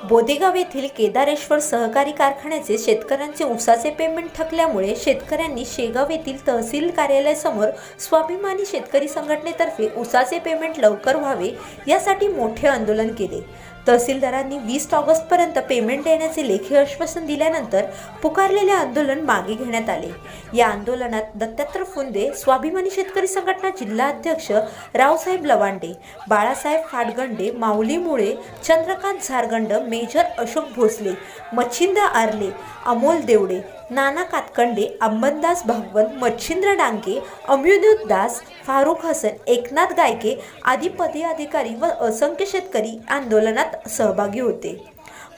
बोदेगाव येथील केदारेश्वर सहकारी कारखान्याचे शेतकऱ्यांचे ऊसाचे पेमेंट थकल्यामुळे शेतकऱ्यांनी शेगाव येथील तहसील कार्यालयासमोर स्वाभिमानी शेतकरी संघटनेतर्फे ऊसाचे पेमेंट लवकर व्हावे यासाठी मोठे आंदोलन केले। तहसीलदारांनी 20 ऑगस्टपर्यंत पेमेंट देण्याचे लेखी आश्वासन दिल्यानंतर पुकारलेले आंदोलन मागे घेण्यात आले। या आंदोलनात दत्तात्रय फुंदे, स्वाभिमानी शेतकरी संघटना जिल्हा अध्यक्ष रावसाहेब लवांडे, बाळासाहेब फाटगंडे, माऊली मुळे, चंद्रकांत झारगंड, मेजर अशोक भोसले, मच्छिंद्र आर्ले, अमोल देवडे, नाना कातकंडे, अंबनदास भागवत, मच्छिंद्र डांगे, अमृदुत दास, फारुख हसन, एकनाथ गायके आदी पदाधिकारी व असंख्य शेतकरी आंदोलनात सहभागी होते।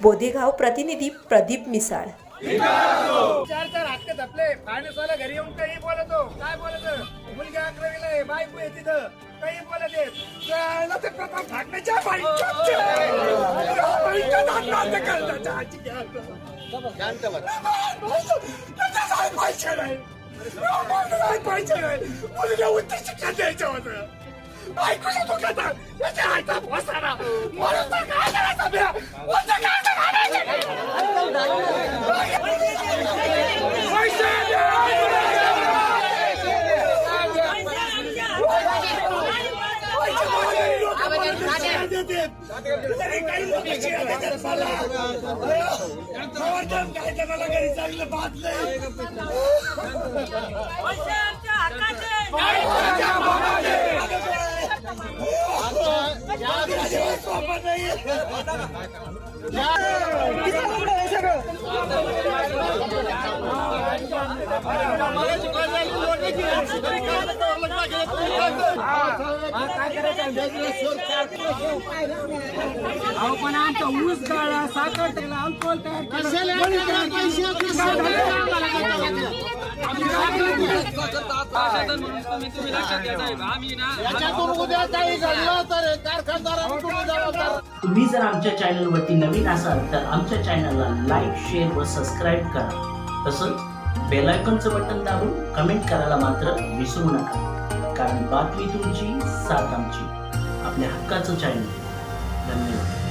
बोदेगाव प्रतिनिधी प्रदीप मिसाळ। चार हक्के धपले फायनान्स वाला घरी येऊन काही बोलतो, काय बोलत मुलगा 11वीला आहे, बायको आहे तिथं, काही बोलत आहे ते प्रथम फाटण्याच्या पैसे नाही मुलगा उच्च शिक्षण द्यायचं होतं, ऐकूया तू कथा याच्या आयता बसारा म्हणून तर काय करायचं काय जणाला घरी चांगलं बांधलंय पण आमचा ऊस गाळा साखर त्याला अल्कोहोल तयार तुम्ही जर आमच्या चॅनलवरती नवीन असाल तर आमच्या चॅनलला लाईक, शेअर व सबस्क्राईब करा। तसंच बेल आयकॉनचं बटन दाबून कमेंट करायला मात्र विसरू नका, कारण बातमी तुमची, साथ आमची। आपल्या हक्काचं चॅनल। धन्यवाद।